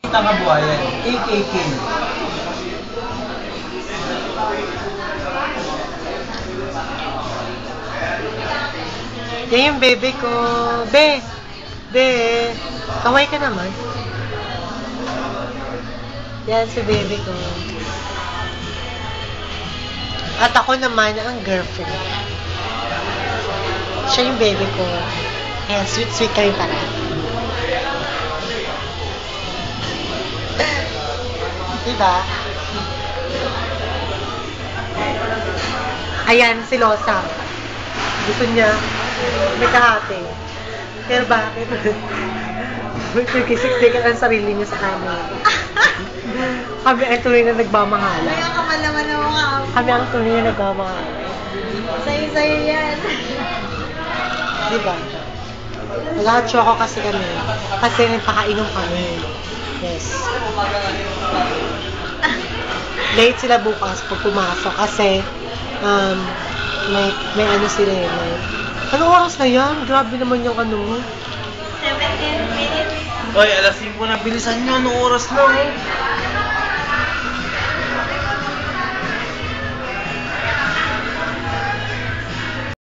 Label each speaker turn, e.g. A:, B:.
A: Tangabuhayan, AKK.
B: Yan yung bebe ko. Be! Be! Kaway ka naman. Yan si bebe ko. At ako naman ang girlfriend. Siya yung bebe ko. Ayan, sweet-sweet kami para. Diba? Ayan, si Losa. Gusto niya may kahati. Pero bakit? 36 day ka ang sarili niya sa amin. Kami ang tuloy na nagmamahala.
C: Kaya kamal naman ng mga apo.
B: Kami ang tuloy na nagmamahala.
C: Sa'yo yan.
B: Diba? Nag-choco kasi kami. Kasi nagpakainom kami. Yes. Late sila bukas pag pumasok kasi may ano sila eh. Anong oras na yan? Grabe naman yung ano.
C: 17 minutes.
A: Oy, alas 5 na, bilisan nyo, anong oras na?